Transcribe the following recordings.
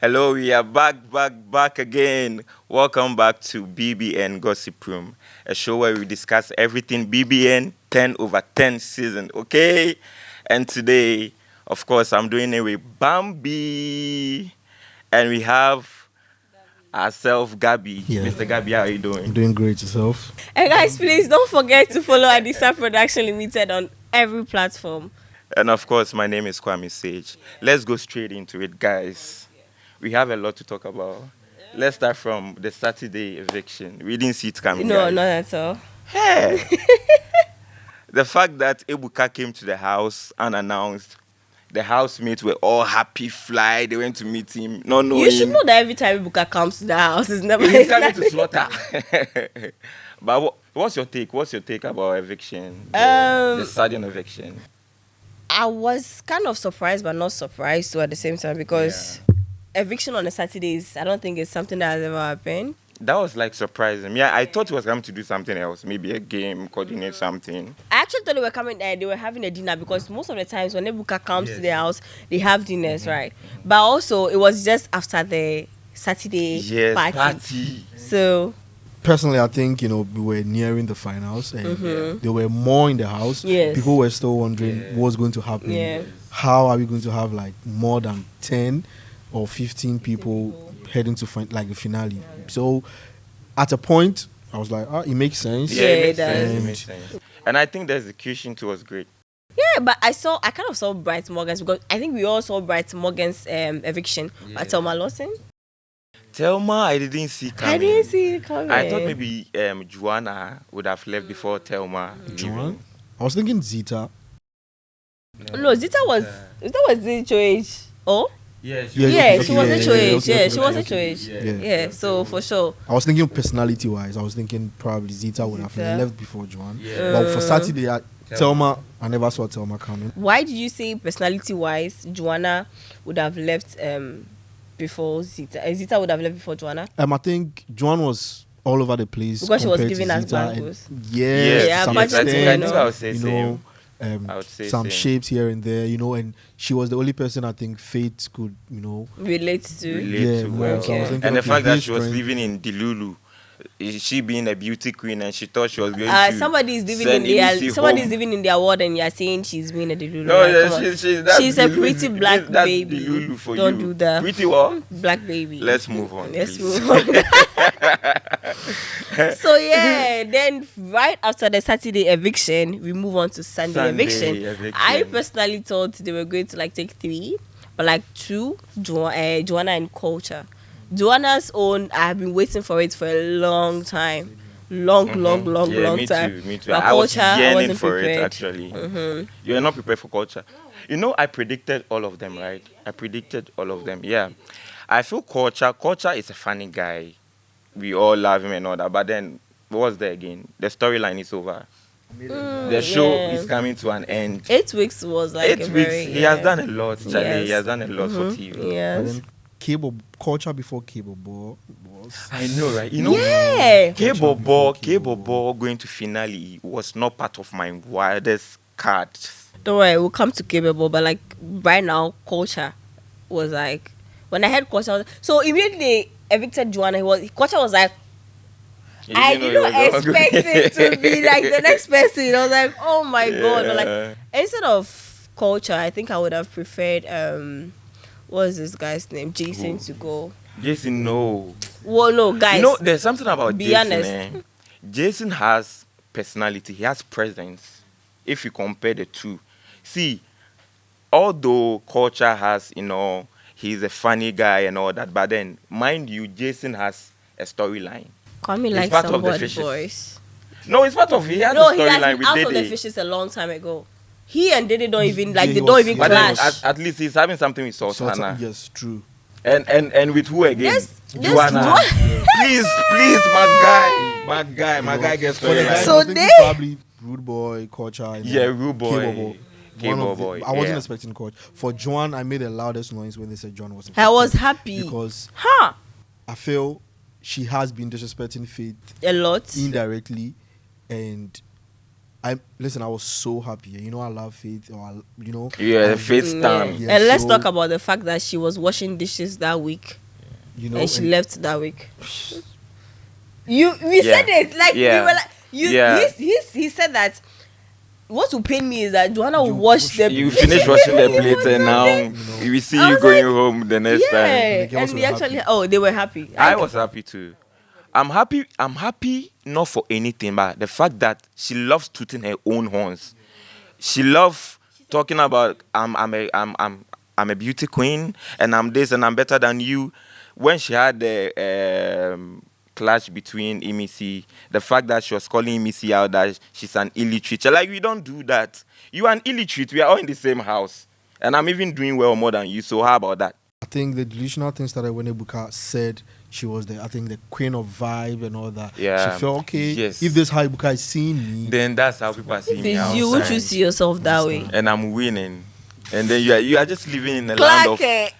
Hello, we are back again. Welcome back to BBN Gossip Room, a show where we discuss everything BBN 10 over 10 season, okay? And today, of course, I'm doing it with Bambi. And we have ourselves, Gabby. Yeah. Mr. Gabby, how are you I'm doing? doing great yourself. And guys, please don't forget to follow Adesa Production Limited on every platform. And of course, my name is Kwame Sage. Let's go straight into it, guys. We have a lot to talk about. Let's start from the Saturday eviction. We didn't see it coming. No, guys. not at all. Hey. The fact that Ebuka came to the house unannounced, the housemates were all happy, fly. They went to meet him. No, You should know that every time Ibuka comes to the house, it's never. He's coming to slaughter. But what's your take? What's your take about eviction? The sudden eviction. I was kind of surprised, but not surprised too at the same time because eviction on a Saturdays, I don't think it's something that has ever happened. That was like surprising. Yeah, I thought he was coming to do something else, maybe a game, coordinate something. I actually thought they were coming there, they were having a dinner because most of the times when Ebuka comes to the house, they have dinners, right? But also, it was just after the Saturday party. So, Personally, I think, we were nearing the finals and there were more in the house. Yes. People were still wondering what's going to happen. Yeah. How are we going to have like more than 10 or 15 people heading to the finale? So at a point, I was like, it makes sense. Yeah, it makes does. sense. It makes sense. And I think the execution too was great. yeah, but I kind of saw Bright Morgan's because I think we all saw Bright Morgan's eviction at Thelma Lawson. Thelma, I didn't see coming. I didn't see it coming. I thought maybe Joanna would have left before Thelma. Joanne? I was thinking Zita. No, Zita was the HOH. Oh? Yeah, She was HOH. okay, She was okay. HOH. Yeah, so for sure. I was thinking personality-wise. I was thinking probably Zita would have Zita. left before Joanne. But for Saturday, Thelma, I never saw Thelma coming. Why did you say personality-wise, Joanna would have left before Zita? Zita would have left before Joanna? I think Joanne was all over the place Because she was compared to giving us Zita, and bangles. yes, Yeah, to some but extent, I think I would say you same. know, I would say some same. shapes here and there, and she was the only person I think Faith could, Relate to. Relate Yeah, to well, well. so I was thinking, And the okay, fact that this she was strength- living in Delulu, she being a beauty queen, and she thought she was going to. Somebody's living send Elise home. living in their world and you're saying she's being a delulu. No, Like, yeah, come on. that's She's a Delulu. pretty black That's baby. Delulu for Don't you. do that. Pretty what? Black baby. Let's move on. Let's please. move on. So yeah, then right after the Saturday eviction, we move on to Sunday eviction. I personally thought they were going to take 3, but 2, Joanna and Culture. Joanna's own, I've been waiting for it for a long time. Long me time. Too, me too. But I was Culture, I yearning wasn't for prepared. it, actually. You are not prepared for Culture. I predicted all of them, right? I predicted all of them, yeah. I feel Culture is a funny guy. We all love him and all that. But then, what's there again? The storyline is over. The show is coming to an end. 8 weeks was 8 a weeks. very... He has done a lot, Charlie. Yes. He has done a lot for TV. But Yes. then Cable Culture before Cable Ball was. I know, right? Yeah. Cable Ball going to finale was not part of my wildest cards. Don't worry, we'll come to capable, but right now, Culture was when I heard Culture, so immediately they evicted Joanna. Culture was like, I didn't expect it to be the next person. I was like, oh my god! But instead of Culture, I think I would have preferred what was this guy's name? Jason to go. Jason, no. Well, no, guys. There's something about Be Jason. honest. Jason has personality. He has presence. If you compare the two, see, although Culture has, he's a funny guy and all that, but then, mind you, Jason has a storyline. Call me It's like part of some the word fishes. voice. No, it's part of he has No, a he has storyline been with out of the Dede. fishes a long time ago. He and Dede don't even Yeah, they he don't was- even But then, clash. at least he's having something with Sultana. Yes, true. And with who again? Joanna. Yes, Please, my guy gets But then, storyline. So I was thinking they- probably Rude Boy, Culture, and Yeah, then Rude Boy. Cable Ball. Cable One of the- Boy, I wasn't yeah. expecting Culture. For Joanne, I made the loudest noise when they said Joanne was. I was infected happy. because Huh? I feel she has been disrespecting Faith A lot. indirectly, and I was so happy. You know, I love Faith. Yeah, Faith stand. Yeah, And let's so- talk about the fact that she was washing dishes that week, You know, and she and- left that week. We said it like we Yeah. were like he said that. What will pain me is that Joanna will wash the. You finish washing the plate and now we see I you was going like, home the next time. Yeah, The girls and were they actually. happy. Oh, they were happy. I was happy too. I'm happy not for anything, but the fact that she loves tooting her own horns. She loves talking about I'm a beauty queen and I'm this and I'm better than you. When she had the clash between Emisi, the fact that she was calling Emisi out that she's an illiterate. Like, we don't do that. You are an illiterate. We are all in the same house. And I'm even doing well more than you. So how about that? I think the delusional thing started when Ebuka said she was the queen of vibe and all that. Yeah. She felt, okay, Yes. if this how Ebuka is seeing me, Then that's how people are seeing If me it's you, would outside. you see yourself that way? And I'm winning. And then you are just living in a land of... Clark,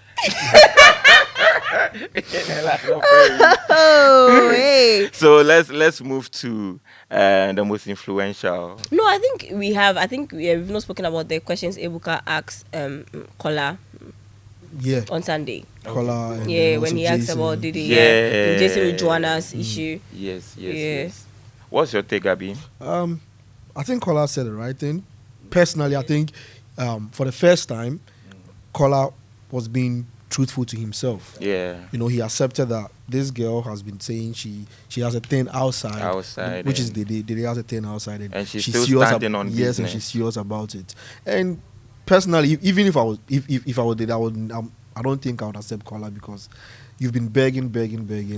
in a land of fairy. oh, hey. So let's move to the most influential. No, I think we've not spoken about the questions Ebuka asked Kola yeah, on Sunday. Kola and Yeah, also when he asked Jason. about Diddy, Yeah. Jason with Joanna's issue. Yes. Yeah. What's your take, Abby? I think Kola said the right thing. Personally, I think for the first time, Kola was being truthful to himself. Yeah. You know, he accepted that this girl has been saying she has a thing outside, which is and- the has a thing outside, And she's still standing on yes, and business. she's serious about it. And personally, even if I was there, I don't think I would accept Kola because you've been begging.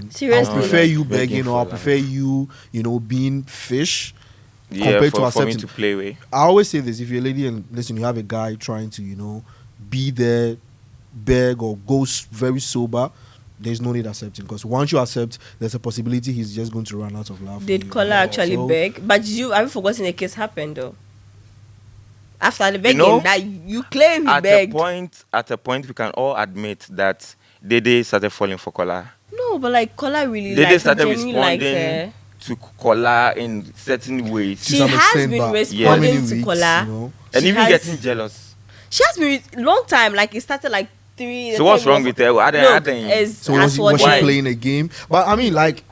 Seriously? I prefer you Begging begging, for or I life. prefer you being fish. Yeah, Compared to for me accepting- to play with. I always say this: if you're a lady and listen, you have a guy trying to, be there, beg or go very sober, there's no need accepting, because once you accept, there's a possibility he's just going to run out of love. for Did you. Kola actually So, beg? But have you forgotten the case happened though? After the begging, know, that you claim he At begged. a point, we can all admit that Dede started falling for Kola. No, but like Kola really Dede likes started genuinely likes responding her. to Kola in certain ways. to She some has extent, been but responding how many to weeks, Kola. And She even has- getting jealous. She has been long time. Like it started like 3. So what's wrong with her? I Look, didn't. as- So as was for she Why? them- playing a game? But I mean, like,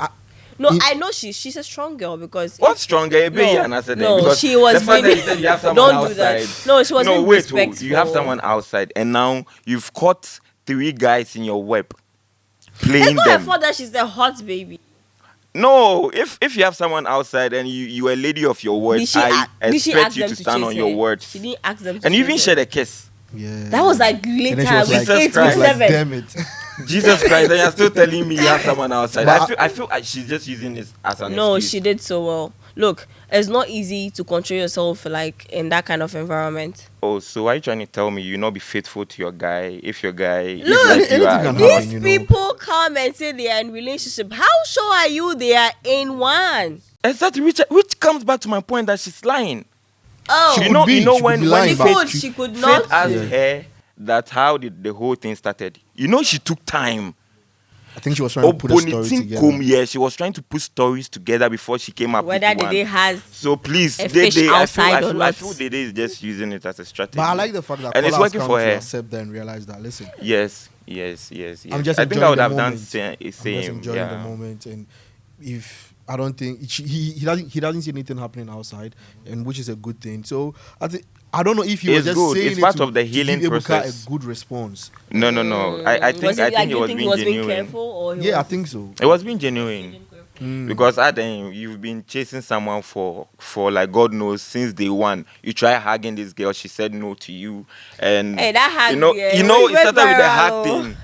No, in- I know she's a strong girl because What's stronger? And I said no, because she was the fact that being- you said you have someone Don't do that. outside. No, she was being wait, respectful. you have someone outside, and now you've caught 3 guys in your web it's playing not her them. fault that she's a hot baby. No, if you have someone outside and you are a lady of your Did words, she I did she expect ask you them to to stand chase on your her? words. She didn't ask them to And you even chase shared her. a kiss. yeah. That was like And then later she was with like- 8 Jesus Christ. with like, 7. damn it. Jesus Christ, and you're still telling me you have someone outside. But I feel like she's just using this as an No, excuse. she did so well. Look, it's not easy to control yourself like in that kind of environment. Oh, so are you trying to tell me you not be faithful to your guy if your guy Look, is like you anything are? can not? happen. These you know. people come and say they are in relationship. How sure are you they are in one? Exactly, which comes back to my point that she's lying. Oh, She You could know, be. you know She when could be when lying, she but could, she- she could Faith not. asked Yeah. her that how did the whole thing started. You know, she took time. I think she was trying to put a story together. Yeah, she was trying to put stories together before she came up Whether with the one. day has So please, a fish outside or I not. feel Dede is just using it as a strategy. But I like the fact that And it's Kola has working come for to her. accept that and realize that, listen, Yes. I'm just I think enjoying I would the have done moment. same. I'm just same. enjoying the Yeah. moment, and if I don't think he doesn't see anything happening outside, and which is a good thing. So I don't know if he was It's just good. saying It's it part to- of the to healing give Ebuka process. a good response. No. I think you it was think being he was being genuine. careful or he Yeah, I was think so. It was being genuine. Because at the end, you've been chasing someone for like God knows since day one. You try hugging this girl, she said no to you, and Hey, that hug, you know, yeah, you know, it it went started with the viral, hug oh. thing.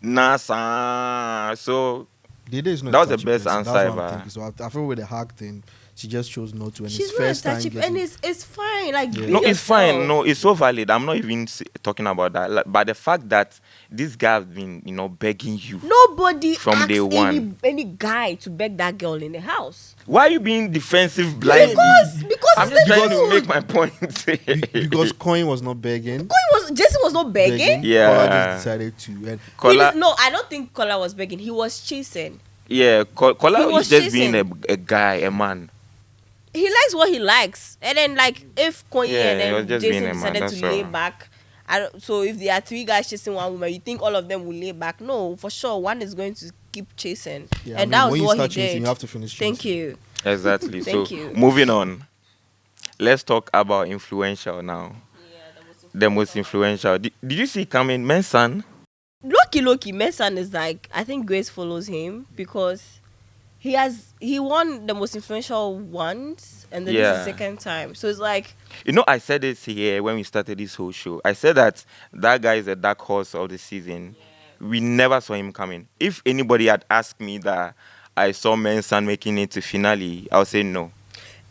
Nasa. So Dede is not That a was the touchy best person. answer That's what I'm ever. thinking. So I feel with the hack thing, she just chose not to. And She's it's not first time touchy, getting- and it's fine. Like Yeah. be no, it's fine. yourself. No, it's so valid. I'm not even talking about that. Like, but the fact that this guy has been, begging you. Nobody From asked day one. any guy to beg that girl in the house. Why are you being defensive blindly? Because I'm it's just the trying to truth. make my point. because Coin was not begging. Jason was not begging. Yeah. Kola just decided to. And Kola, No, I don't think Kola was begging. He was chasing. yeah, Kola He was is just being chasing. a guy, a man. he likes what he likes, and then like if Kanye Yeah, he was and then just being Jason a man, decided that's to lay all. back. So if there are 3 guys chasing one woman, you think all of them will lay back? No, for sure, one is going to keep chasing, Yeah, and I mean, that was when you what he start chasing, did. you have to finish Thank chasing. you. Exactly. Thank So you. moving on, let's talk about influential now. The most influential. Did you see coming, Mensan? Loki, Mason is like, I think Grace follows him because he won the most influential once, and then this is the Yeah. second time. So it's like, You know, I said this here when we started this whole show. I said that guy is a dark horse of the season. We never saw him coming. If anybody had asked me that I saw Mensan making it to finale, I would say no.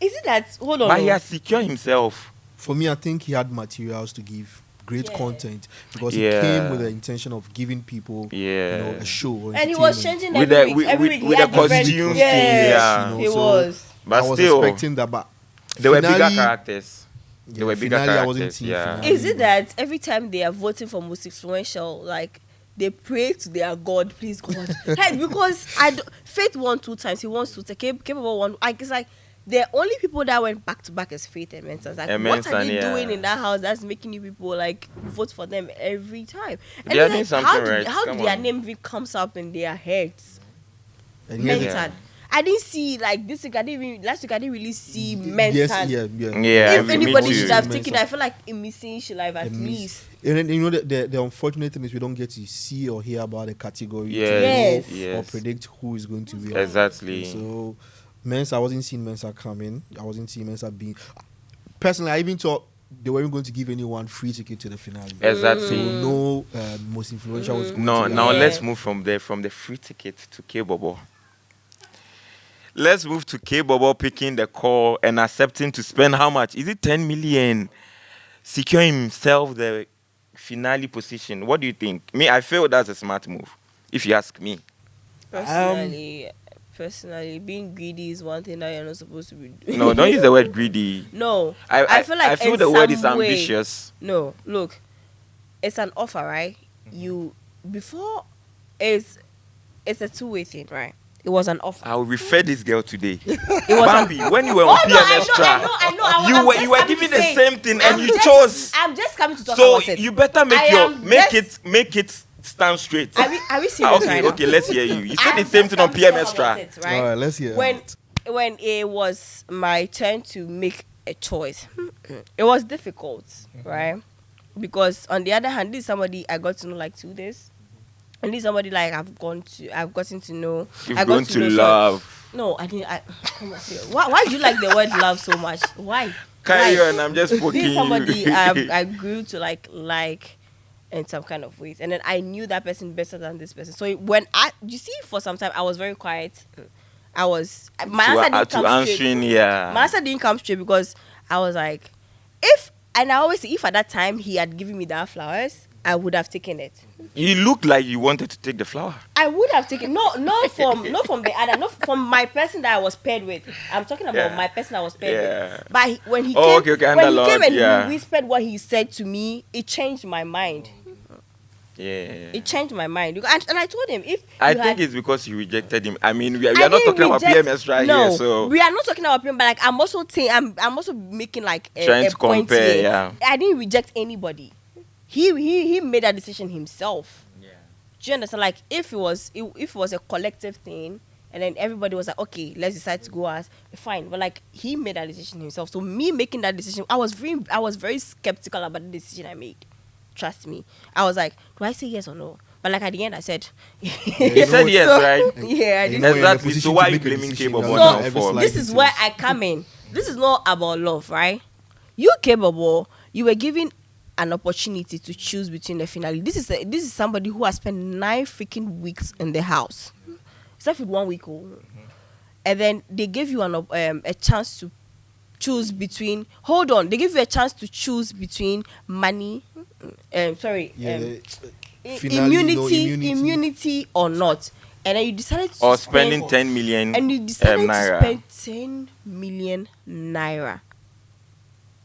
is it that? Hold on. But he no. has secured himself. For me, I think he had materials to give great Yeah. content because Yeah. he came with the intention of giving people, Yeah. a show or And he was entertainment. changing With every the- week. with- Every with- week he with had the different- costumes, Yeah, yeah. he So was. But I was still, expecting that, but they were bigger finale- characters. yeah, They were bigger finale, I wasn't characters. seeing Yeah. finale. Is it that every time they are voting for most influential, like they pray to their God, please God? Hey, because Faith won 2 times. He wants to take capable one. Like it's like the only people that went back to back is Faith and Mensa. Like, And what Mensa, are they yeah. doing in that house that's making you people like vote for them every time? And They are then, doing like, something how do, right. how Come their on. name even comes up in their heads? And here's the- Mensa. I didn't see like this week. Last week I didn't really see Mensa. Yes, yeah. Yeah, If me anybody too. should have Mensa. taken, I feel like Emisi should have at A miss. least. And then, the unfortunate thing is we don't get to see or hear about the category to Yes. know Yes. or predict who is going to be. Exactly. So, Mensa, I wasn't seeing Mensa coming. I wasn't seeing Mensa being. Personally, I even thought they weren't going to give anyone free ticket to the finale. Exactly. So no most influential was going No, to be now Yeah. let's move from the free ticket to K-Bobo. Let's move to K-Bobo picking the call and accepting to spend how much? Is it 10 million? Securing himself the finale position. What do you think? Me, I feel that's a smart move, if you ask me. Personally, being greedy is one thing that you're not supposed to be doing. No, don't use the word greedy. No, I feel like I feel in the word some is way- ambitious. No, look, it's an offer, right? You before it's a 2-way thing, right? It was an offer. I will refer this girl today. It was an Bambi, when you were on Oh, no, PM Extra, I know. you I'm were just you were coming giving to the say- same thing I'm and you just- chose. I'm just coming to talk So about it. you better make I your am make it stand straight. Are we serious Okay, right now? okay, let's hear you. You said I'm the same just thing on coming to PM talk about Extra. it, right? All right, let's hear. When it was my turn to make a choice, it was difficult, right? Because on the other hand, this is somebody I got to know like 2 days, and this is somebody like I've gotten to know. You've I got gone to know love. No, I didn't. Come on, here. Why do you like the word love so much? Why? Carry Why? on, I'm just poking This is somebody you. I grew to like in some kind of ways, and then I knew that person better than this person. So when you see, for some time I was very quiet. My answer didn't to come straight. answering, yeah. My answer didn't come straight because I was like, and I always say, if at that time he had given me that flowers, I would have taken it. You look like you wanted to take the flower. I would have taken not from the other, not from my person that I was paired with. I'm talking about Yeah. my person I was paired Yeah. with. But when he Oh, came, okay, when he underlord, came and yeah. he whispered what he said to me, it changed my mind. Yeah. It changed my mind. And I told him if I you think had, it's because you rejected him. I mean, we are I not didn't talking about reject- PMS right no, here, so we are not talking about him. But like I'm also saying, I'm also making like Trying a to point compare, here. yeah. I didn't reject anybody. He made that decision himself. Yeah. Do you understand? Like if it was a collective thing, and then everybody was like, okay, let's decide to go as fine. But like he made that decision himself. So me making that decision, I was very skeptical about the decision I made. Trust me. I was like, do I say yes or no? But like at the end, I said. You said yes, right? Yeah, I And did. when you're in a Exactly. So position why to are you make a blaming decision, K-Bobo you now have to for? every This slide is details. where I come in. This is not about love, right? You capable. You were given an opportunity to choose between the finale. This is somebody who has spent 9 freaking weeks in the house, except for 1 week, and then they gave you a chance to choose between. Hold on, they give you a chance to choose between money. Finale, no immunity or not, and then you decided to Or spend- spending 10 million and you decided naira. to spend 10 million naira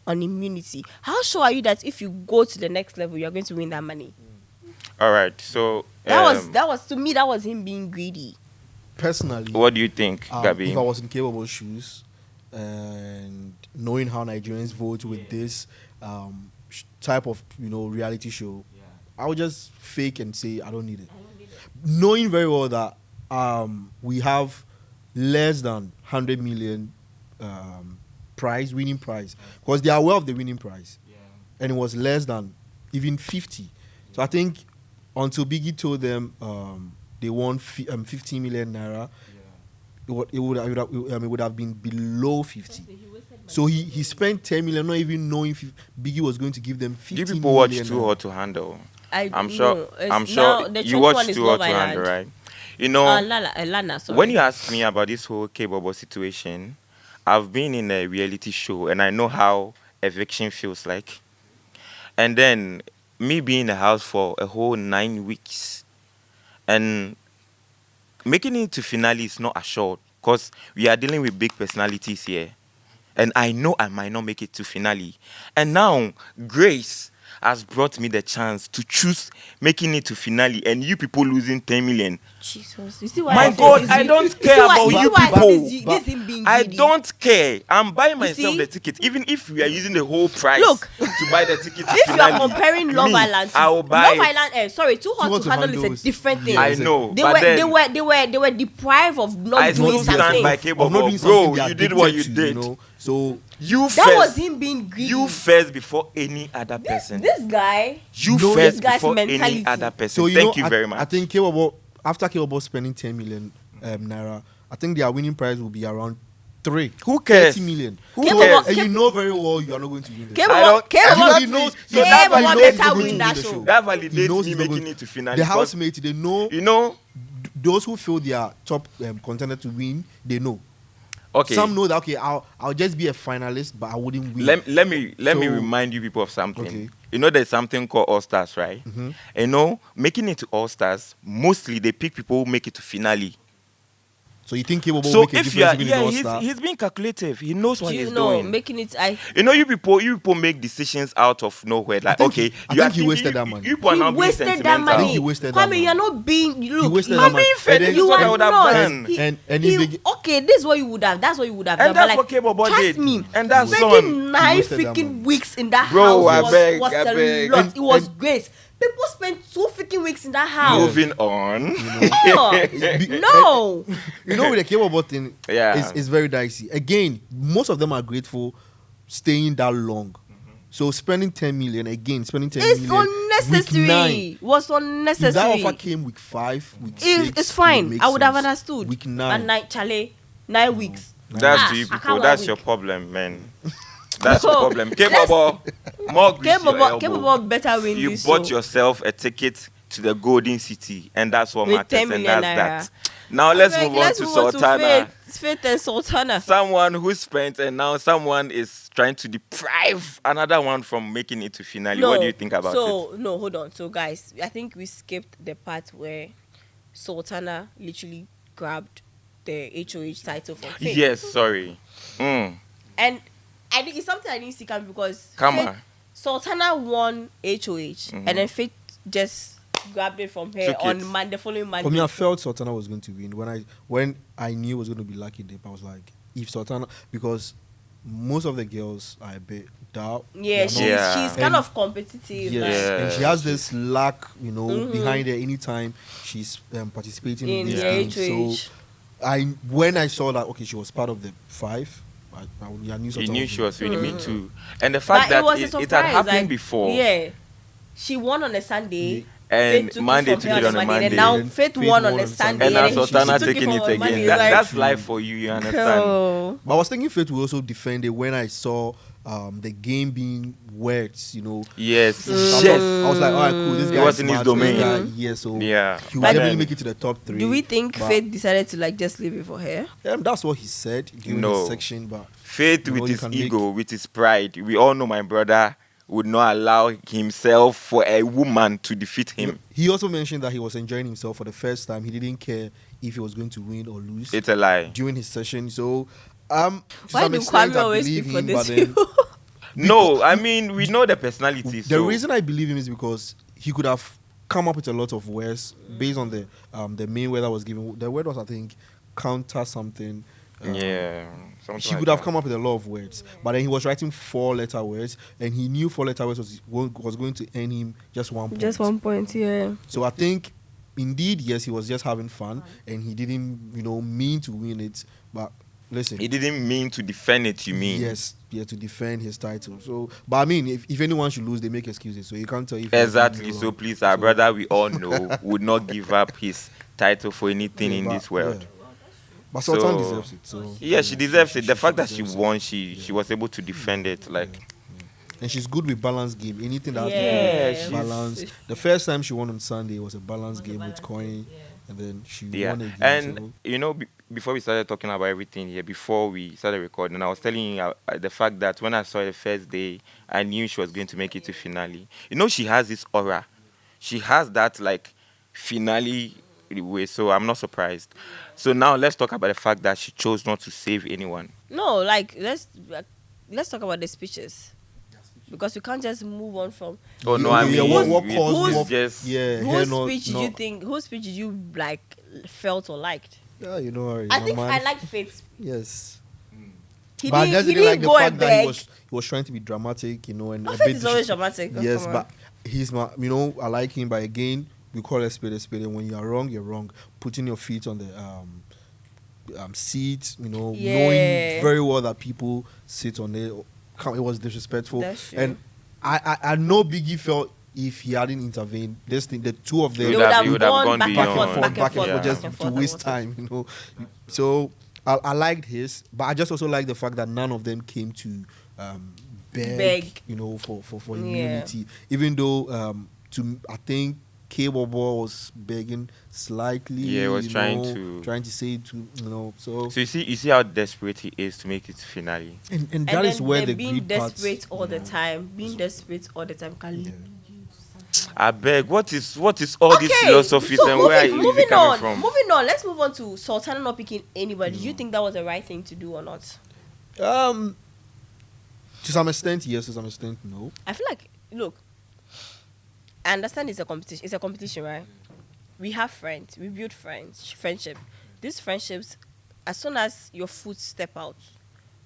on immunity. How sure are you that if you go to the next level, you're going to win that money? All right. So That was to me. That was him being greedy. Personally, what do you think, Gabi? if I was in capable shoes, and knowing how Nigerians vote with this type of reality show, I would just fake and say I don't need it, knowing very well that we have less than 100 million winning prize, because they are aware of the winning prize, and it was less than even 50. So I think until Biggie told them they won 15 million naira, it would have been below 50. So he spent 10 million, not even knowing if Biggie was going to give them 15 million. You people watch Too Hot to Handle. I'm sure you watch Too Hot to Handle, right? Lana, sorry. When you ask me about this whole K-Bobo situation, I've been in a reality show and I know how eviction feels like. And then me being in the house for a whole 9 weeks and making it to finale is not assured, because we are dealing with big personalities here. And I know I might not make it to finale. And now, Grace has brought me the chance to choose making it to finale, and you people losing 10 million. Jesus, you see why? My God, I don't care about you people. This him being I greedy. don't care. I'm buying You myself see? the ticket, even if we are using the whole price Look, to buy the ticket to If you finale. are comparing Love Me, Island to I will buy Love it. Island, Too Hot to Handle is a different thing. I know, They but were, then they were deprived of not I doing still stand something. by Of not K-Bobo. doing something Bro, they are you did what you addicted to, did. So You That first. was him being greedy. You first before any other person. This guy. You No, first this guy's before any mentality. other person. So Thank you very much. I think after K-Bobo spending 10 million naira, I think their winning prize will be around Who cares? 30 million. Who K-Bobo- cares? And you know very well you are not going to win this. K-Bobo He knows- So that K-Bobo validates better he's win going that to show. win the That He validates knows me he's not making going- it to finale. The because, housemate, they know you know, those who feel they are top contender to win, they know. okay. Some know that I'll just be a finalist, but I wouldn't win. Let me So- remind you people of something. Okay. You know, there's something called All Stars, right? Mhm. You know, making it to All Stars, mostly they pick people who make it to finale. So you think K-Bobo will So make a if you are, difference even in yeah, All-Star? he's being calculative. He knows what Do you he's know, doing. making it, You know, you people make decisions out of nowhere. Like, think okay, he- I you think are he thinking wasted that money. You people are he now being wasted that sentimental. money. I think he wasted that Kwame, money. you're not being. He Look, wasted you- that money. being fair, And this then- is what I are would have not. done. And he- if they- okay, this is what you would have. That's what you would have And done. that's but what like, K-Bobo trust did. me. And that's spending on. 9 He wasted that freaking money. weeks in that Bro, house I beg, was I a beg. lot. And- It was and- great. People spent 2 freaking weeks in that house. Moving on. No. You know, with the K-Bobo thing, Yeah. it's very dicey. Again, most of them are grateful staying that long. So spending 10 million, It's million. unnecessary. Week 9. Was If that unnecessary. offer came week 5, week 6, It's fine. it would I make would have sense. understood. Week And 9. night, Charlie, 9 weeks. That's to you I people. can't That's one your week. problem, man. That's your No. problem. K-Bobo, more grease your elbow. K-Bobo better win You this bought show. yourself a ticket to the Golden City, and that's what With matters, 10 and million that's that. Now let's move on to Sultana. Faith and Sultana. Someone who spent, and now someone is trying to deprive another one from making it to finale. What do you think about it? No, hold on. So, guys, I think we skipped the part where Sultana literally grabbed the HOH title from Faith. Yes, sorry. Mm. And I think it's something I didn't see coming because Come Faith- on. Sultana won HOH, and then Faith just grabbed it from her Took on it. the following Monday. For me, I felt Sultana was going to win. When I knew it was going to be Lucky Dip, I was like, if Sultana, because most of the girls, I bet, doubt. Yeah, she's kind And- of competitive. Yes, like, and she has this luck, Mhm. behind her anytime she's participating in in the these games. HOH. So when I saw that, okay, she was part of the 5, I knew You Sultana knew was she was winning, me Mm. too. And the fact But that was a it had surprise, happened like, before. Yeah, she won on a Sunday. And Faith took Monday it from took her it on a Monday. And now And Faith Faith won won on a on Sunday. Sunday. And now then she Sultana took it taking from it her again. Monday. That, Like, that's life for you, you understand? oh. But I was thinking Faith will also defend it when I saw the game being wet, Yes. So I Yes. was like, all right, cool. This It guy was is in his smart, domain. this guy, yeah, so Yeah. he will But definitely then- make it to the top 3. Do we think but, Faith decided to like just leave it for her? That's what he said during No. his section, but Faith You know, with you his can ego, with his pride. We all know my brother would not allow himself for a woman to defeat him. he also mentioned that he was enjoying himself for the first time. He didn't care if he was going to win or lose It's a lie. during his session. So, to Why some do extent, Kwame I always believe speak for him, this? but then No, I mean, we know the personality. the So reason I believe him is because he could have come up with a lot of words based on the main word that was given. The word was, I think, counter something. Yeah. Something She like would have that. come up with a lot of words, but then he was writing 4-letter words, and he knew 4-letter words was going to earn him just 1 point. Just 1 point, yeah. So I think, indeed, yes, he was just having fun, and he didn't, mean to win it. But listen, He didn't mean to defend it, you mean? yes, yeah, to defend his title. So, but I mean, if anyone should lose, they make excuses. So you can't tell if he was Exactly. doing So wrong. please, our brother, we all know, would not give up his title for anything Yeah, in but- this world. yeah. But Sultan So- deserves it. So Yeah, she deserves it. The fact that she deserves it. won, she was able to defend it. Like, And she's good with balanced game. Anything that has to do Yeah, with she's- balance. The first time she won on Sunday was a balanced game with coin, and then she yeah. won again. And before we started talking about everything here, before we started recording, I was telling you the fact that when I saw her the first day, I knew she was going to make it to finale. She has this aura. She has that like finale way. So I'm not surprised. So now let's talk about the fact that she chose not to save anyone. No, like let's talk about the speeches, because we can't just move on from Oh no, I mean, what we- caused it's what- just yeah, whose hair not- speech did not- you think? Whose speech did you like felt or liked? Yeah, I think man. I liked Faith's. Yes. He But I didn't, just he didn't like didn't the go fact and that beg. he was trying to be dramatic, and Oh, a Faith bit is always disrespectful. dramatic. Yes, Come on. but he's my, I like him. But again, we call a spade a spade. And when you are wrong, you're wrong. Putting your feet on the seat, knowing Yeah. very well that people sit on it. It was disrespectful. That's true. And I know Biggie felt if he hadn't intervened, this thing, the two of them They would have you would have gone gone back and beyond. forth, back and forth, just back and to forth, waste time, So I liked his, but I just also like the fact that none of them came to beg, for Yeah. immunity. Even though I think K-Bobo was begging slightly. Yeah, he was trying to say to so So you see how desperate he is to make it to finale. and And that is then where they're the being greed part, desperate all the time. Being desperate all the time can lead. I beg, what is all these philosophies and where is it moving coming on, from? moving on. Let's move on to Sultana not picking anybody. Do you think that was the right thing to do or not? to some extent yes, to some extent no. I feel like, look, I understand it's a competition. It's a competition, right? We have friends. We build friendship. These friendships, as soon as your foot step out,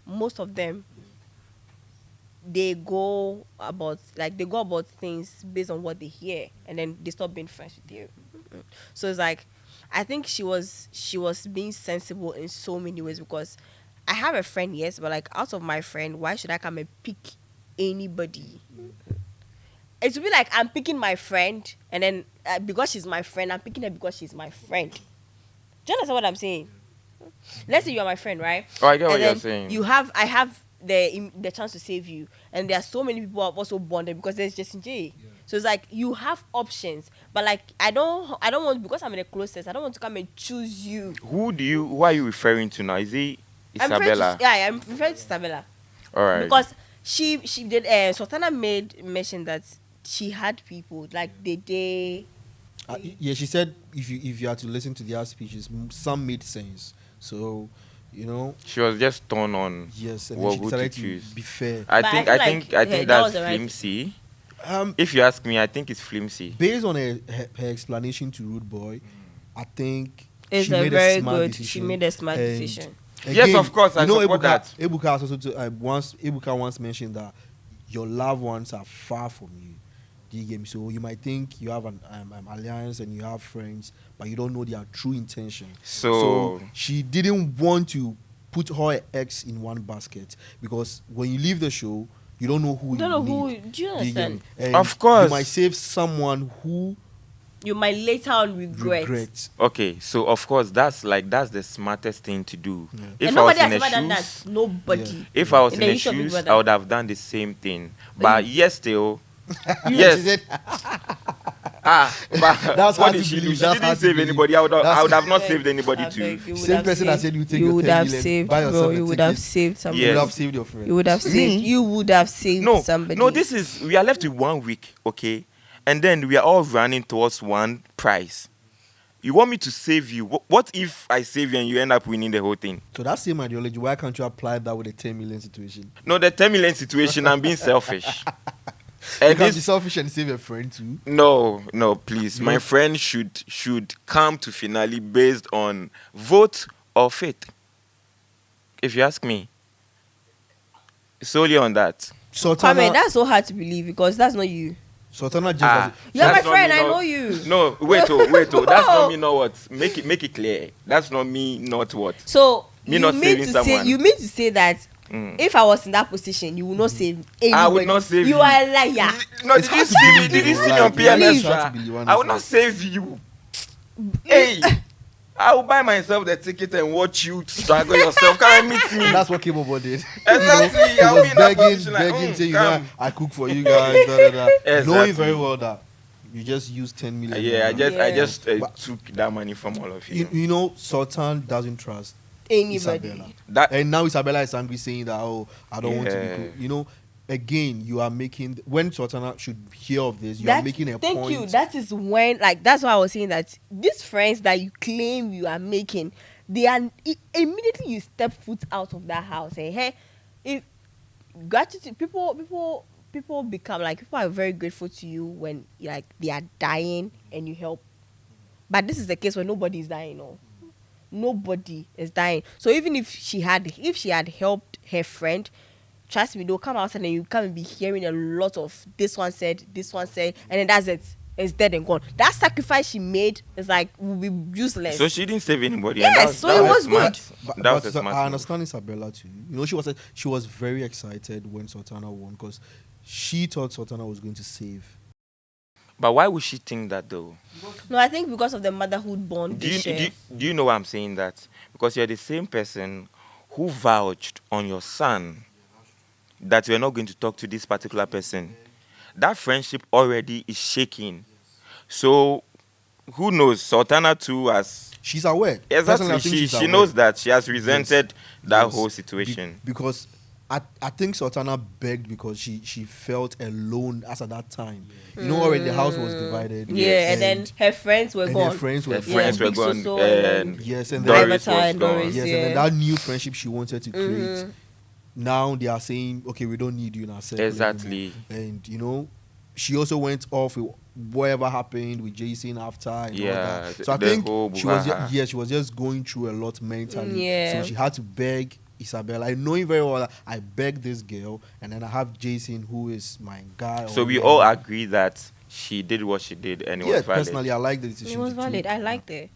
most of them, they go about things based on what they hear, and then they stop being friends with you. So it's like, I think she was being sensible in so many ways, because I have a friend, yes, but like out of my friend, why should I come and pick anybody? It would be like I'm picking my friend, and then because she's my friend, I'm picking her because she's my friend. Do you understand what I'm saying? Let's say you are my friend, right? Oh, I get what And you're then saying. I have the chance to save you, and there are so many people who have also bonded because there's Justin J. So it's like you have options, but like I don't want, because I'm in the closest, I don't want to come and choose you. Who are you referring to now? Is it I'm referring Isabella? I'm referring to Isabella. All right. Because she did Sultana made mention that she had people like they Yeah, she said if you had to listen to their speeches, some made sense. So, she was just torn on yes, and what then she who to decided to choose. be fair. I But think I I feel think like, I yeah, think that was that's the right- flimsy. Um, If you ask me, I think it's flimsy. based on her explanation to Rude Boy, I think It's she a made very a smart good. decision. She made a smart And decision. Yes, of course, I support that. Ebuka has also Ebuka once mentioned that your loved ones are far from you. Do you get me? So you might think you have an alliance and you have friends, but you don't know their true intention. So she didn't want to put her eggs in one basket, because when you leave the show, you don't know who Don't you know who. need. Do you Do you get understand? me? And Of course. you might save someone who You might later on regret. regrets. okay, so of course that's the smartest thing to do. Yeah. If And I was nobody in has the ever done that. shoes, Nobody. Yeah. if I was In in the the issue of Big shoes, Brother. I would have done the same thing. But yes, still, She yes. said, But That's what hard did to she believe, do? She that's didn't hard to save believe. anybody. I would have not Beg, saved anybody I too. beg, you would Same have person that saved- said you take you your would 10 have million, saved, buy yourself bro. a You would ticket. have saved somebody. Yes. You would have saved your friend. You would have saved. You would have saved No, somebody. no. We are left with 1 week, okay, and then we are all running towards one prize. You want me to save you? What if I save you and you end up winning the whole thing? So that same ideology, why can't you apply that with a 10 million situation? No, the 10 million situation, I'm being selfish. You And can be this, selfish and save a friend too. no, please. You My know- friend should come to finale based on vote or faith. if you ask me. Solely on that. Kwame, that's so hard to believe because that's not you. Sultana just You're my That's not friend. me I not- know you. No, wait, that's not me not what. Make it clear. That's not me not what. So Me you not mean saving to someone. say you mean to say that if I was in that position, you would not save anybody. I would not save you. You are a liar. No, It's did you hard to see me? believe Did you though, see me on like, yeah, PMS? it's hard to believe, I will not save you. Hey, I will buy myself the ticket and watch you struggle yourself. Come and meet me. That's what K-Bobo did. Exactly. He I'll was be in that begging, position like, saying, you come. know, I cook for you guys, da, da, da. Exactly. Knowing very well that you just used 10 million. Yeah, I naira. just But- took that money from all of you. You know, Sultan doesn't trust Anybody. Isabella. That And now Isabella is angry saying that, oh, I don't want to be Yeah. good. You know, again, you are making, when Sultana should hear of this, you are making a Thank point. you. That is when, like, that's why I was saying that these friends that you claim you are making, they are immediately you step foot out of that house. And hey, if gratitude, people become like people are very grateful to you when like they are dying and you help. But this is the case where nobody is dying. No, nobody is dying. So even if she had helped her friend, trust me, they'll come outside and you come and be hearing a lot of this one said, and then that's it. It's dead and gone. That sacrifice she made is like will be useless. so she didn't save anybody. Yes, and that so it was smart. good. That was a smart I move. understand Isabella too. You know, she was very excited when Sultana won because she thought Sultana was going to save. But why would she think that though? No, I think because of the motherhood bond Do they you, share. do you know why I'm saying that? Because you're the same person who vouched on your son that you're not going to talk to this particular person. That friendship already is shaking. So who knows? Sultana too has She's aware. Personally, exactly I think she's she aware. knows that she has resented that Yes. whole situation. Because I think Sultana begged because she felt alone as at that time. You know, already the house was divided. Yeah, and then her friends were and gone. her friends were Her gone. friends were Big gone. Soso and And Yes, and Doris then was Avatar and gone. Doris. yes, Yeah. and then that new friendship she wanted to create. Now they are saying, okay, we don't need you in our circle Exactly. anymore. And you know, she also went off with whatever happened with Jason after and all Yeah, that. So I the think whole she was brouhaha. she was just going through a lot mentally. Yeah. So she had to beg Isabella. I knowing very well that I begged this girl, and then I have Jason, who is my guy. So or we whatever. all agree that she did what she did and it Yes, was valid. personally, I like the decision. It was she valid. took. I liked it.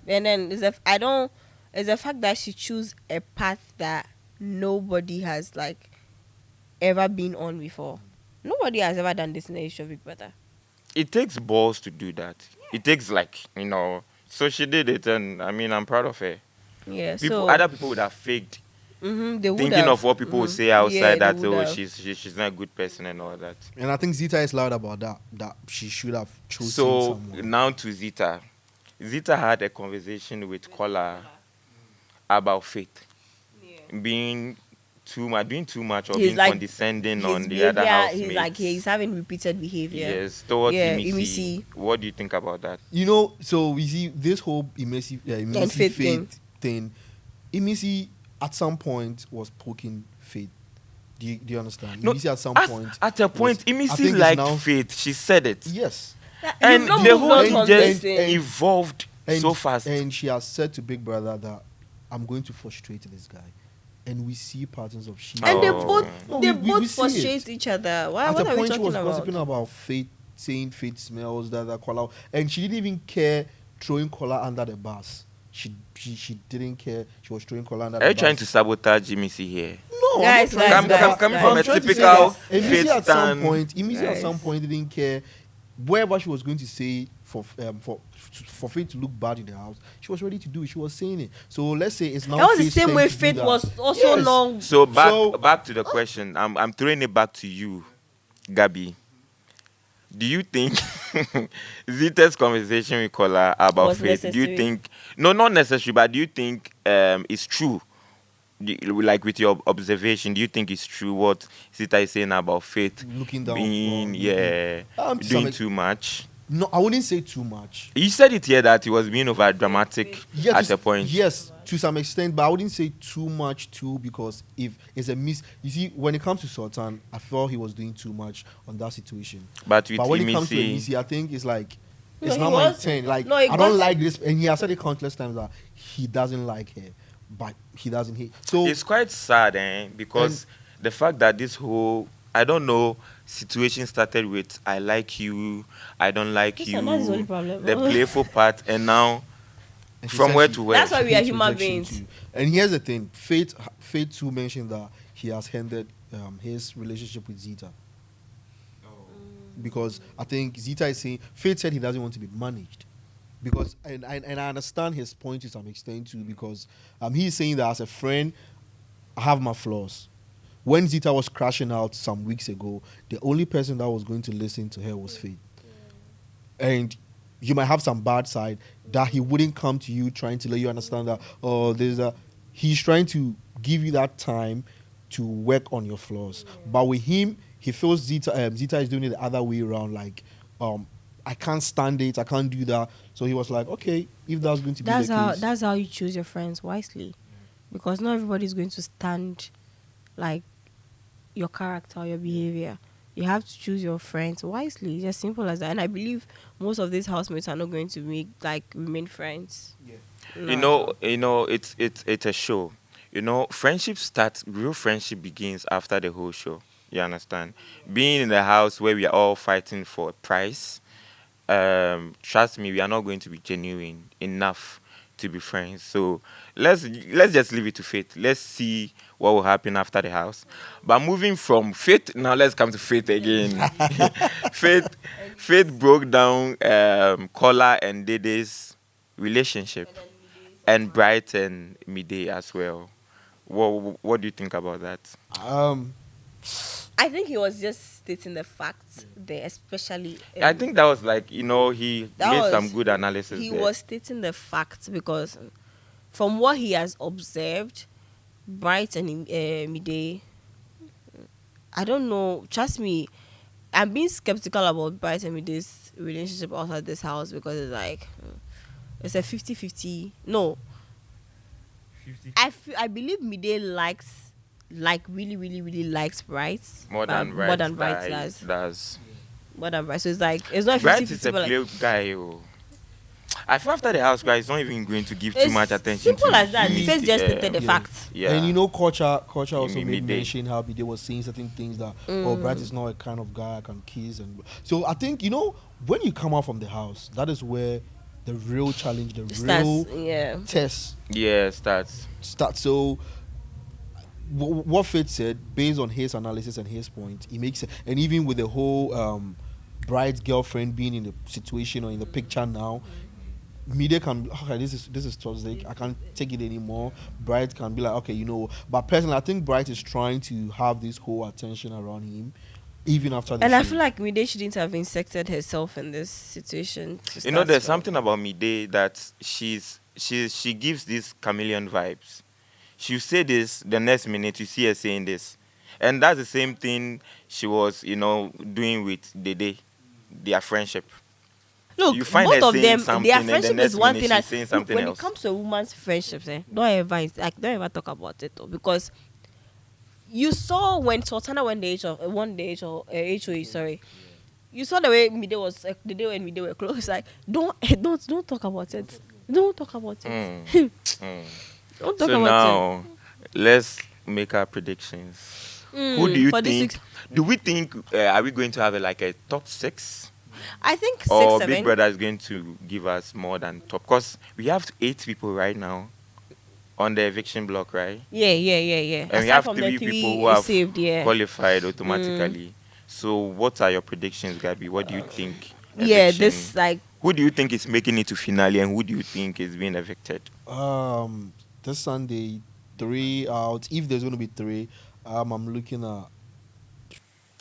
And then it's the fact that she chose a path that nobody has like ever been on before. Nobody has ever done this in the history of Big Brother. It takes balls to do that. It takes so she did it and I mean I'm proud of her. Yeah. Other people would have faked they would thinking have. of what people would say outside Yeah, that they would have. she's not a good person and all that. And I think Zita is loud about that. That she should have chosen So someone. now to Zita. Zita had a conversation with Kola about Faith being too much or He's being like- condescending His on the other behavior, housemates. he's like he's having repeated behavior. Yes, towards Yeah, Imisi. Imisi. What do you think about that? You know, so we see this whole immersive Faith faith thing. Imisi at some point was poking Faith. Do you understand? No, Imisi at some At, point. at a point, I think Imisi it's liked now- Faith. She said it. Yes. And You've not the moved whole on thing from just this thing. evolved And, so fast. And she has said to Big Brother that I'm going to frustrate this guy. And we see patterns of she. And they Oh. both No, they we both see frustrate each other. Why? At What a are we point, she talking was about? gossiping about Faith, saying Faith smells that call out, and she didn't even care throwing collar under the bus. She didn't care. She was throwing collar under Are the you bus. trying to sabotage Imisi here? No, Guys, I'm not trying guys, to- guys, coming guys. from I'm a trying to say typical that Emisi Faith at some stand. point, Emisi at Guys. some point didn't care whatever she was going to say for Faith to look bad in the house. She was ready to do it. She was saying it. So let's say it's now. That was the Faith's same turn way to do Faith that. was also Yes. long. So So- back to the question. I'm throwing it back to you, Gabby. Do you think Zita's conversation with Kola about Was Faith? Do you necessary? think not necessary, but do you think it's true? Like with your observation, do you think it's true what Zita is saying about Faith Looking down. being To some doing ex- too much? No, I wouldn't say too much. You said it here that he was being over dramatic Yeah, at to a point. Yes, to some extent, but I wouldn't say too much too, because if it's a miss, you see, when it comes to Sultan, I felt he was doing too much on that situation. But with But when it comes to Imisi, Emisi, I think it's like No, it's he not my was- intent. Like no, he I don't got- like this, and he has said it countless times that he doesn't like her. but he doesn't hate. So It's quite sad, because the fact that this whole, I don't know, situation started with I like you, I don't like Listen, that's the only you, problem. the playful part, and now and she from said where she to where? That's why we are hates human rejection beings. too. And here's the thing: Faith too mentioned that he has ended his relationship with Zita. Because I think Zita is saying Faith said he doesn't want to be managed. Because and I understand his point to some extent too, because he's saying that as a friend, I have my flaws. When Zita was crashing out some weeks ago, the only person that was going to listen to her was Faith. And you might have some bad side that he wouldn't come to you trying to let you understand that he's trying to give you that time to work on your flaws. But with him, he feels Zita is doing it the other way around. Like, I can't stand it. I can't do that. So he was like, okay, if that's going to be the case. That's how you choose your friends wisely, because not everybody's going to stand like your character, your behavior. You have to choose your friends wisely. It's as simple as that. And I believe most of these housemates are not going to remain friends. You know, it's a show. You know, real friendship begins after the whole show. You understand? Being in the house where we are all fighting for a prize, trust me, we are not going to be genuine enough to be friends. So let's just leave it to Faith. Let's see what will happen after the house. But moving from Faith, now let's come to Faith again. Faith broke down Kola and Dede's relationship, and Bright and Mide as well. What do you think about that? I think he was just stating the facts there, especially. I think that was like, he made some good analysis. He there. was stating the facts because, from what he has observed, Bright and Mide, I don't know. Trust me, I'm being skeptical about Bright and Mide's relationship outside this house, because it's like it's a 50-50. No, 50. I believe Mide really likes Bright More than Bright does. More than Bright. So it's like it's not 50-50. Bright is a play guy. I feel after the house, guy is not even going to give too much attention. Simple to as that. his, He just stated the facts. Yeah. And culture also made Mide. mention how they were saying certain things that Bright is not a kind of guy I can kiss. And so I think when you come out from the house, that is where the real challenge, the real test starts. So what Faith said, based on his analysis and his point, it makes sense. And even with the whole Bride's girlfriend being in the situation or in the picture now, Media can be, okay, this is toxic, I can't take it anymore. Bright can be like, okay, but personally I think Bright is trying to have this whole attention around him even after the And show. I feel like Mide shouldn't have inserted herself in this situation. There's something about Mide that she gives these chameleon vibes. She'll say this, the next minute you see her saying this. And that's the same thing she was, doing with Dede, their friendship. Look, you find both her of saying them, something their and the friendship next is one minute thing. she's saying something When else. it comes to a woman's friendships, don't ever talk about it though, because you saw when Sultana won the HOE, sorry. You saw the way Mide was, the day when Mide were close. Like, don't talk about it. Don't talk about it. Don't talk So about now, let's make our predictions. Who do you for this think? week- Do we think are we going to have a top 6? I think 6, Or 7. Big Brother is going to give us more than top? Because we have 8 people right now on the eviction block, right? Yeah. And we Aside have from 3 the people who have saved, qualified automatically. So what are your predictions, Gabi? What do you think? Yeah, Eviction- this like Who do you think is making it to finale, and who do you think is being evicted? This Sunday 3 out. If there's going to be 3, I'm looking at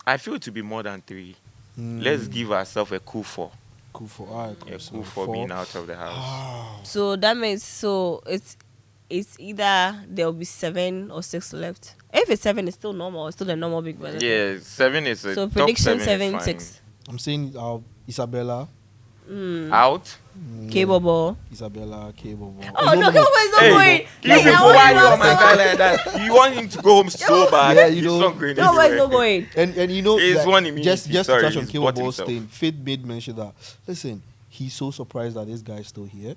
I feel to be more than 3. Let's give ourselves a coup 4. Cool for alright, A coup for being out of the house. so that means it's either there'll be 7 or 6 left. If it's 7, it's still normal. It's still a normal Big Brother. Yeah, 7 is a So top prediction 7 is 6. I'm saying Isabella, fine. Out. K-Bobo. Isabella, Cable. Oh no, K-Bobo is not going. You Like, I people, want why him you on my outside. guy like that? You want him to go home so bad. Yeah, He's not going K-Bobo is anywhere. not going. And He's like, one immunity. just to Sorry, touch on he's Cable bought Ball's himself. thing, Faith made mention that, listen, he's so surprised that this guy's still here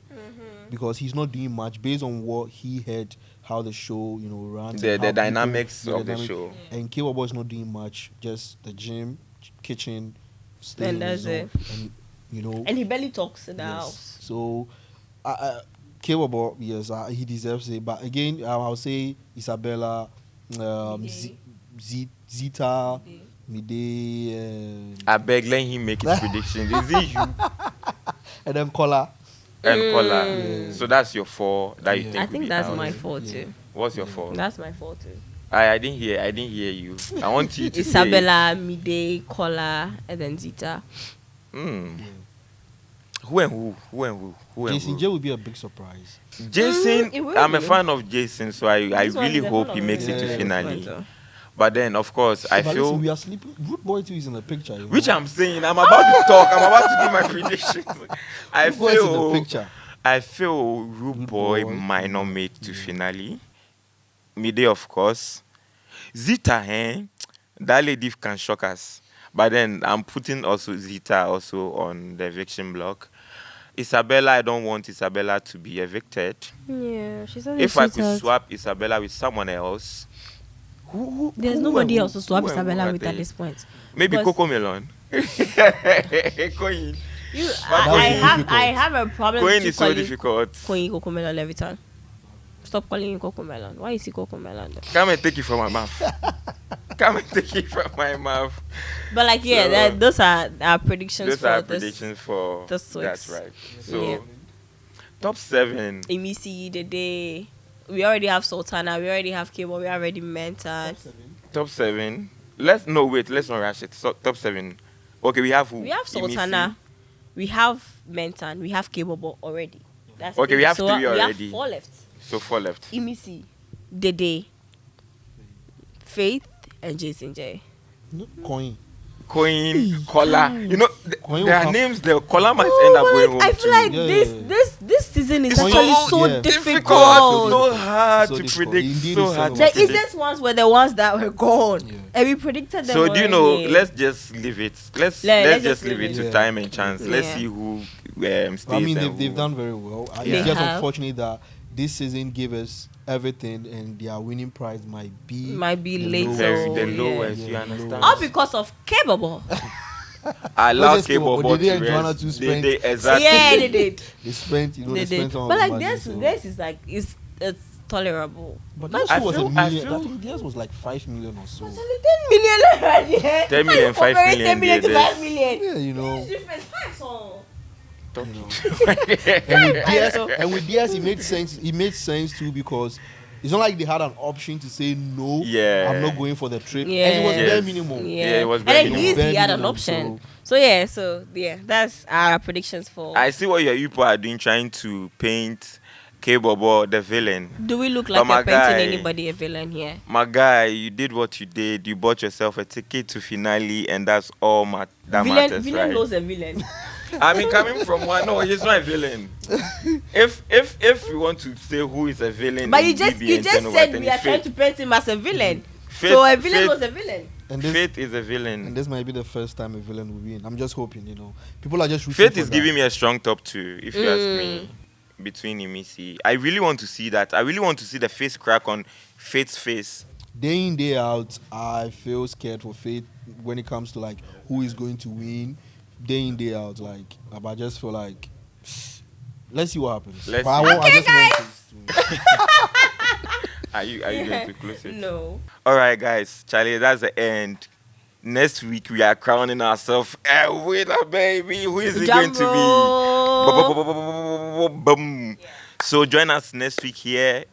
because he's not doing much based on what he heard, how the show, runs. The and how dynamics people- of the show. And K-Bobo is not doing much, just the gym, kitchen, staying And in his that's zone, and And he barely talks in the yes. house. So, K-Bobo, yes, he deserves it. But again, I'll say Isabella, Zita, Mide, I beg, let him make his predictions. Is it you and then Kola. and Kola? Yeah. So that's your 4 that you Yeah. think I will think be that's out. my fault too. What's your 4? That's my fault too. I didn't hear you. I want you to Isabella, Mide, Kola, and then Zita. say. Who and who? Who and who? Who and Jason who? J would be a big surprise. Jason, it will I'm a be. fan of Jason, so I This one really is a hope fan he of makes it to Yeah. finale. But then, of course, I But feel, listen, we are sleeping. Rude Boy 2 is in the picture. which I'm saying, I'm about to talk. I'm about to give my predictions. I Rude Boy is in the feel, picture. Rude Rude Boy Boy. might not make to finale. Midday, of course. Zita, that lady can shock us. But then I'm putting also Zita also on the eviction block. Isabella, I don't want Isabella to be evicted. Yeah, she's not. If I could swap Isabella with someone else, There's who nobody and else to who- swap who and who Isabella are with at they? this point. Maybe Because- Coco Melon. Coin. I have a problem Coin with you is so calling difficult. Coin Coco Melon every time. Stop calling him Coco Melon. Why is he Coco Melon? Though? Come and take it from my mouth. Come and take it from my mouth. But like, yeah, So- those are our predictions Those for are this. predictions for. this That's week's. right. So, Yeah. top 7. Emisi, the day. We already have Sultana. We already have Cable. We already Mentan. Top 7. Let's not rush it. So, top 7. Okay, we have who? We have Emisi. Sultana. We have Mentan. We have Cable already. That's Okay, we three. have So 3 We already. have 4 left. So 4 left. Emisi, Dede, Faith, and Jason J. Coin. Coin, Kola. You know, Coin their will come. names, the Kola might end up going home I feel too. like Yeah. this season is It's actually so so yeah. difficult. So hard So to difficult. predict. Indeed, So it's hard so to The predict. easiest ones were the ones that were gone, Yeah. and we predicted them. So do you know? already. Let's just leave it. Let's just leave it to Yeah. time and chance. Let's Yeah. see who stays. I mean, and they've who- done very well. They It's just have. unfortunate that this season gave us everything, and their winning prize might be the lowest. later. the yeah. lowest. Yeah, You the understand? lowest. All because of Capable. I Not love just cable, K-pop, but they did to Joanna rest. to They spend- did exactly. Yeah, they did. They spent, They they did. spent on But the like money, this, so- this is like it's tolerable. But Like, this I was feel- a million. I I, feel- think theirs was like 5 million or so. 10 million already. 10 million, 5 million, 10 million to yeah, 5 million. Yeah, you know. Different facts on. And with DS, and with DS, it made sense. It made sense too because it's not like they had an option to say no. Yeah. I'm not going for the trip. Yeah. And it was Yes. bare minimum. Yeah, it was and bare at minimum. least Bare he had an minimum, option. So that's our predictions for. I see what you people are doing, trying to paint K-Bobo the villain. Do we look But like my we're painting guy- anybody a villain here? My guy, you did what you did. You bought yourself a ticket to finale, and that's all that matters, Villain right? knows a villain. I mean, coming from one, no, he's not a villain. If we want to say who is a villain, But in you just BBN 10 over said 10, we are it's trying Faith. to paint him as a villain. Faith- So a villain Faith- was a villain. And this, Faith is a and villain. this might be the first time a villain will win. I'm just hoping, People are just rooting Faith for is that. giving me a strong top 2, if you ask me, between Emisi. I really want to see that. I really want to see the face crack on Faith's face. Day in, day out, I feel scared for Faith when it comes to like who is going to win. Day in, day out, like, but I just feel like let's see what happens. Let's But I see. won't- I Okay, just want to- Are you going to close it? No. All right, guys. Charlie, that's the end. Next week we are crowning ourselves a winner, baby. Who is it going to be? Boom. So join us next week here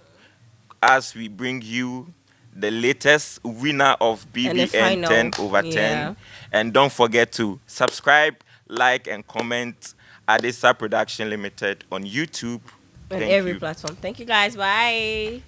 as we bring you the latest winner of And the BBN final. 10 over 10. Yeah. And don't forget to subscribe, like, and comment Adesa Production Limited on YouTube. On Thank every you. platform. Thank you guys. Bye.